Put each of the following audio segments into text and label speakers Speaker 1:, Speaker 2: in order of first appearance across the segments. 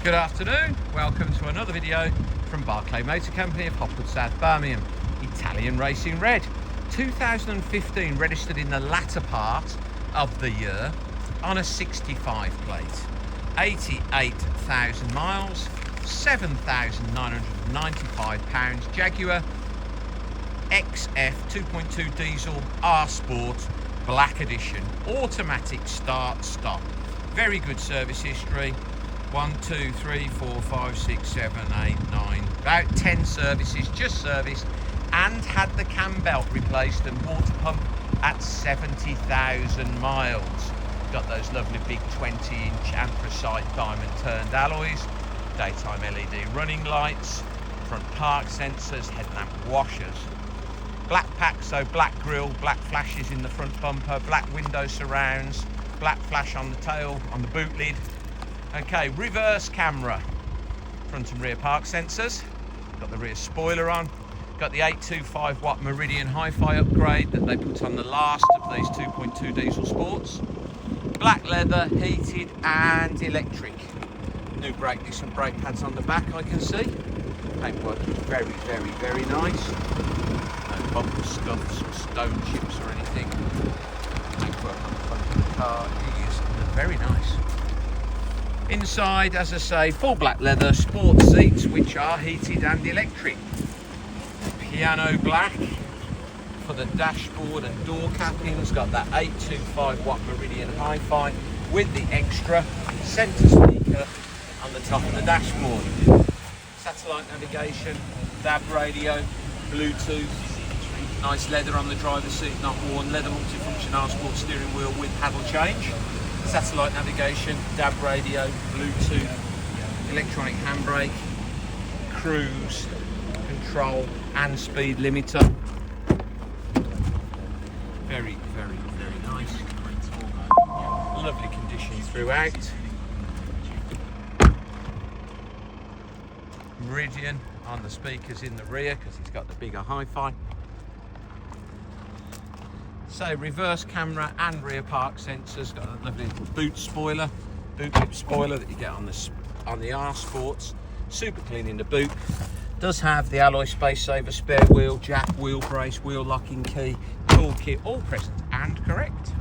Speaker 1: Good afternoon, welcome to another video from Barclay Motor Company of Hopwood, South Birmingham. Italian Racing Red, 2015, registered in the latter part of the year on a 65 plate. 88,000 miles, £7,995, Jaguar XF 2.2 diesel R Sport Black Edition, automatic start-stop. Very good service history. 1, 2, 3, 4, 5, 6, 7, 8, 9, about 10 services just serviced, and had the CAMBELT replaced and water pump at 70,000 miles. Got those lovely big 20-inch anthracite diamond turned alloys, daytime LED running lights, front park sensors, headlamp washers. Black pack, so black grille, black flashes in the front bumper, black window surrounds, black flash on the tail, on the boot lid. Okay, reverse camera, front and rear park sensors, got the rear spoiler on, got the 825 watt Meridian Hi-Fi upgrade that they put on the last of these 2.2 diesel sports. Black leather, heated and electric. New brake disc and brake pads on the back, I can see. Paintwork is very, very, very nice. No bumper scuffs or stone chips or anything. Paintwork on the front of the car is very nice. Inside, as I say, full black leather, sport seats which are heated and electric. Piano black for the dashboard and door cappings. Got that 825 watt Meridian Hi-Fi with the extra centre speaker on the top of the dashboard. Satellite navigation, DAB radio, Bluetooth. Nice leather on the driver's seat, not worn. Leather multifunction R Sport steering wheel with paddle change. Satellite navigation, DAB radio, Bluetooth, electronic handbrake, cruise control and speed limiter. Very, very, very nice. Lovely condition throughout. Meridian on the speakers in the rear because it's got the bigger hi-fi. So reverse camera and rear park sensors. Got a lovely little boot spoiler, boot lip spoiler that you get on the R Sports. Super clean in the boot. Does have the alloy space saver, spare wheel, jack, wheel brace, wheel locking key, toolkit, all present and correct.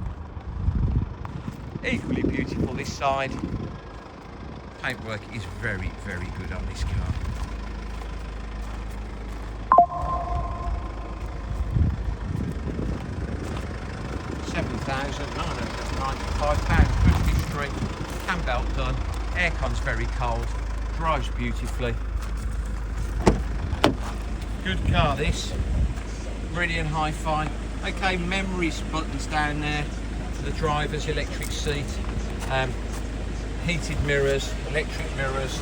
Speaker 1: Equally beautiful this side. Paintwork is very, very good on this car. £7,995, good history, CAMBELT done, aircon's very cold, drives beautifully. Good car this, Meridian Hi-Fi. Okay, memories buttons down there for the driver's electric seat, heated mirrors, electric mirrors,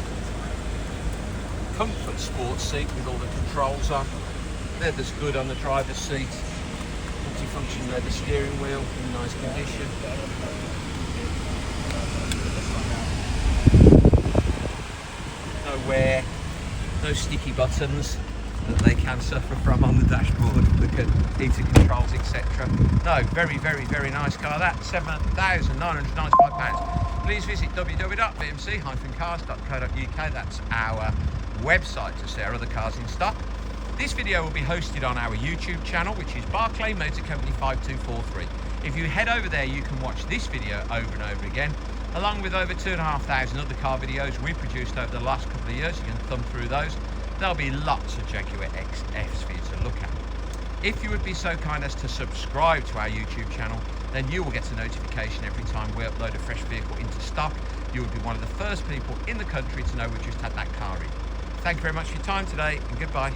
Speaker 1: comfort sports seat with all the controls on, leather's good on the driver's seat. Multi-function leather steering wheel in nice condition. No wear, no sticky buttons that they can suffer from on the dashboard. Look at heater controls, etc. No, very, very, very nice car. That £7,995. Please visit www.bmc-cars.co.uk. That's our website to see our other cars in stock. This video will be hosted on our YouTube channel, which is Barclay Motor Company 5243. If you head over there, you can watch this video over and over again, along with over 2,500 other car videos we've produced over the last couple of years. You can thumb through those. There'll be lots of Jaguar XFs for you to look at. If you would be so kind as to subscribe to our YouTube channel, then you will get a notification every time we upload a fresh vehicle into stock. You will be one of the first people in the country to know we just had that car in. Thank you very much for your time today, and goodbye.